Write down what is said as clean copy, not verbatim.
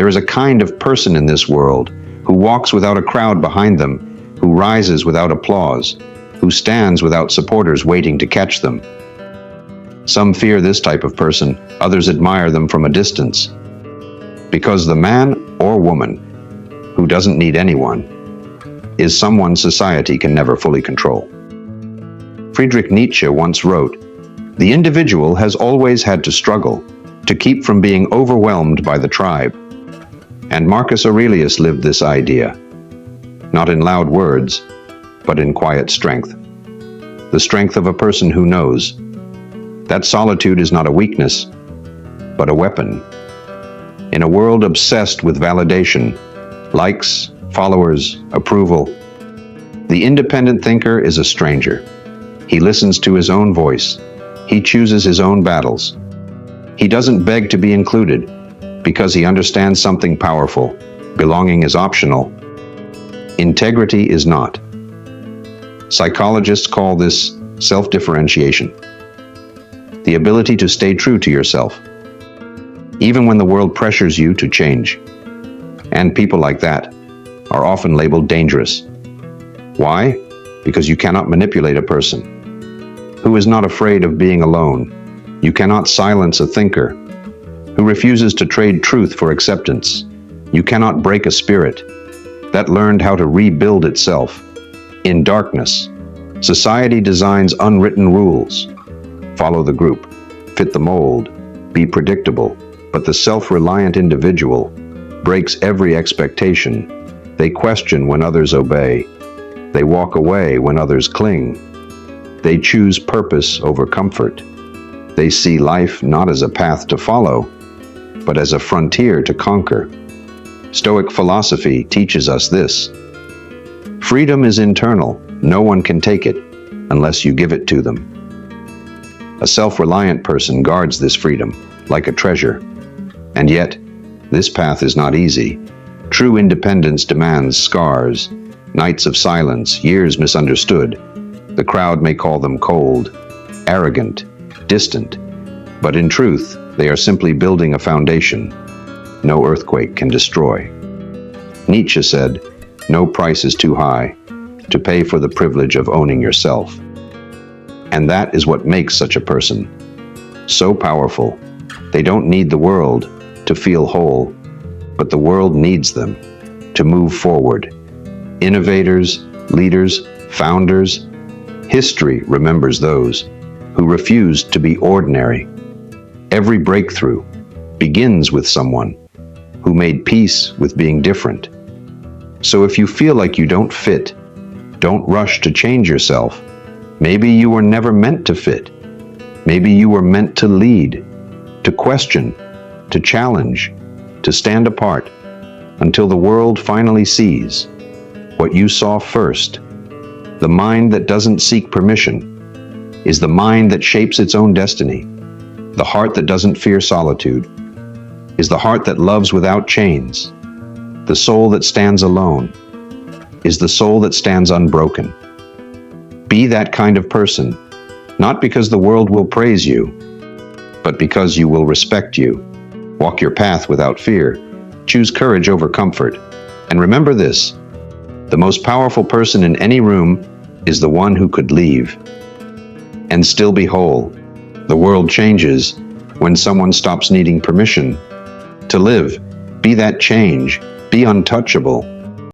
There is a kind of person in this world who walks without a crowd behind them, who rises without applause, who stands without supporters waiting to catch them. Some fear this type of person, others admire them from a distance. Because the man or woman who doesn't need anyone is someone society can never fully control. Friedrich Nietzsche once wrote, "The individual has always had to struggle to keep from being overwhelmed by the tribe." And Marcus Aurelius lived this idea, not in loud words, but in quiet strength. The strength of a person who knows that solitude is not a weakness, but a weapon. In a world obsessed with validation, likes, followers, approval, the independent thinker is a stranger. He listens to his own voice. He chooses his own battles. He doesn't beg to be included because he understands something powerful. Belonging is optional. Integrity is not. Psychologists call this self-differentiation. The ability to stay true to yourself, even when the world pressures you to change. And people like that are often labeled dangerous. Why? Because you cannot manipulate a person who is not afraid of being alone. You cannot silence a thinker who refuses to trade truth for acceptance. You cannot break a spirit that learned how to rebuild itself. In darkness, society designs unwritten rules. Follow the group, fit the mold, be predictable. But the self-reliant individual breaks every expectation. They question when others obey. They walk away when others cling. They choose purpose over comfort. They see life not as a path to follow, but as a frontier to conquer. Stoic philosophy teaches us this. Freedom is internal. No one can take it unless you give it to them. A self-reliant person guards this freedom like a treasure. And yet, this path is not easy. True independence demands scars, nights of silence, years misunderstood. The crowd may call them cold, arrogant, distant, but in truth, they are simply building a foundation no earthquake can destroy. Nietzsche said, "No price is too high to pay for the privilege of owning yourself." And that is what makes such a person so powerful. They don't need the world to feel whole, but the world needs them to move forward. Innovators, leaders, founders, history remembers those who refused to be ordinary. Every breakthrough begins with someone who made peace with being different. So if you feel like you don't fit, don't rush to change yourself. Maybe you were never meant to fit. Maybe you were meant to lead, to question, to challenge, to stand apart, until the world finally sees what you saw first. The mind that doesn't seek permission is the mind that shapes its own destiny. The heart that doesn't fear solitude is the heart that loves without chains. The soul that stands alone is the soul that stands unbroken. Be that kind of person, not because the world will praise you, but because you will respect you. Walk your path without fear. Choose courage over comfort. And remember this, the most powerful person in any room is the one who could leave and still be whole. The world changes when someone stops needing permission to live. Be that change. Be untouchable.